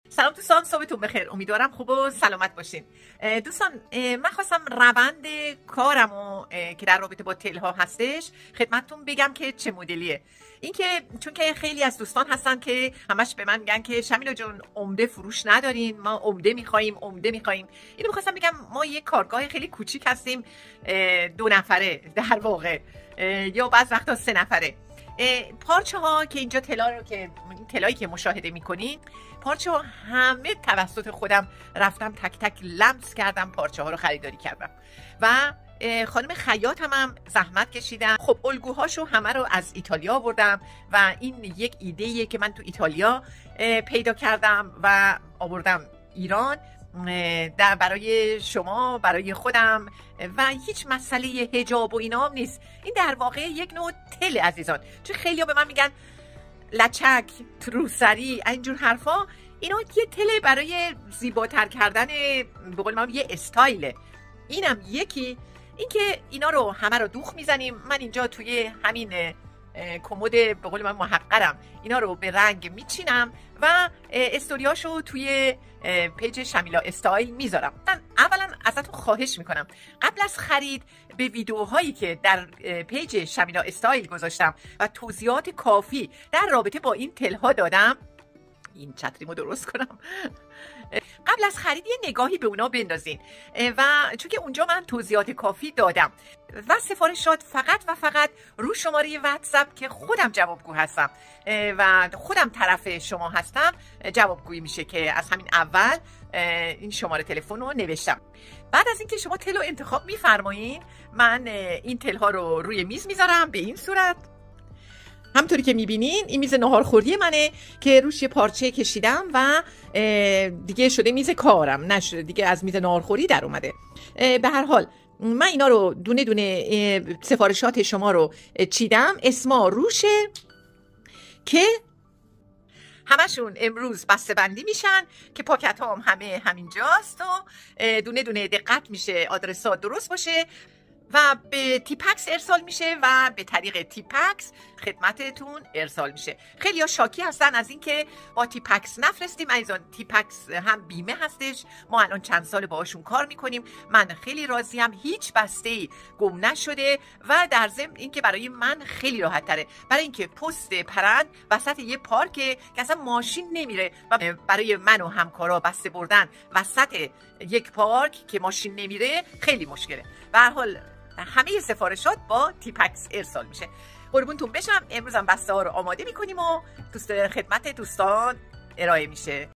سلام دوستان، صبحتون بخیر. امیدوارم خوب و سلامت باشین. دوستان، من خواستم روند کارمو که در رابطه با تلها هستش خدمتتون بگم که چه مدلیه. اینکه چون که خیلی از دوستان هستن که همش به من میگن که شمیلا جون عمده فروش ندارین، ما عمده میخوایم. اینو میخواستم بگم ما یه کارگاه خیلی کوچیک هستیم، 2 نفره در واقع، یا بعض وقتا 3 نفره. پارچه ها که اینجا طلایی که مشاهده میکنین، پارچه ها همه توسط خودم رفتم تک تک لمس کردم، پارچه ها رو خریداری کردم و خانم خیاط هم زحمت کشیدن. خب الگوهاشو همه رو از ایتالیا آوردم و این یک ایده‌ایه که من تو ایتالیا پیدا کردم و آوردم ایران برای شما، برای خودم، و هیچ مسئله حجاب و اینا هم نیست. این در واقع یک نوع تل عزیزان. چون خیلی ها به من میگن لچک، روسری، اینجور حرفا، اینا یه تله برای زیباتر کردن، به قول من یه استایله. اینم یکی. این که اینا رو همه رو دوخ میزنیم. من اینجا توی همین کمد به قول من محقرم اینا رو به رنگ میچینم و استوریاشو توی پیج شمیلا استایل میذارم. من اولا ازتون خواهش میکنم قبل از خرید به ویدیوهایی که در پیج شمیلا استایل گذاشتم و توضیحات کافی در رابطه با این تلها دادم، این چتریمو درست کنم، قبل از خرید یه نگاهی به اونا بندازین و چون که اونجا من توضیحات کافی دادم و سفارشات فقط و فقط رو شماره واتساپ که خودم جوابگو هستم و خودم طرف شما هستم جوابگویی میشه که از همین اول این شماره تلفن رو نوشتم. بعد از اینکه شما تل رو انتخاب میفرمایین، من این تل ها رو روی میز میذارم به این صورت. همطوری که میبینین این میز ناهارخوری منه که روش یه پارچه کشیدم و دیگه شده میز کارم، نشده دیگه از میز ناهارخوری در اومده. به هر حال من اینا رو دونه دونه سفارشات شما رو چیدم، اسما روشه که همشون امروز بسته بندی میشن که پاکت هم همه همینجاست و دونه دونه دقت میشه آدرسات درست باشه و به تیپکس ارسال میشه و به طریق تیپکس خدمتتون ارسال میشه. خیلی ها شاکی هستن از اینکه با تیپکس نفرستیم. عزیزان، تیپکس هم بیمه هستش، ما الان چند سال باهاشون کار میکنیم، من خیلی راضیم، هیچ بسته‌ای گم نشده و در ضمن اینکه برای من خیلی راحت تره، برای اینکه پست پرند وسط یه پارک که اصلا ماشین نمیره و برای من و همکارا بسته بردن وسط یک پارک که ماشین نمیره خیلی مشکله. به هر حال همه سفارشات با تیپکس ارسال میشه. قربونتون بشم. امروز هم بسته ها رو آماده میکنیم و خدمت دوستان ارائه میشه.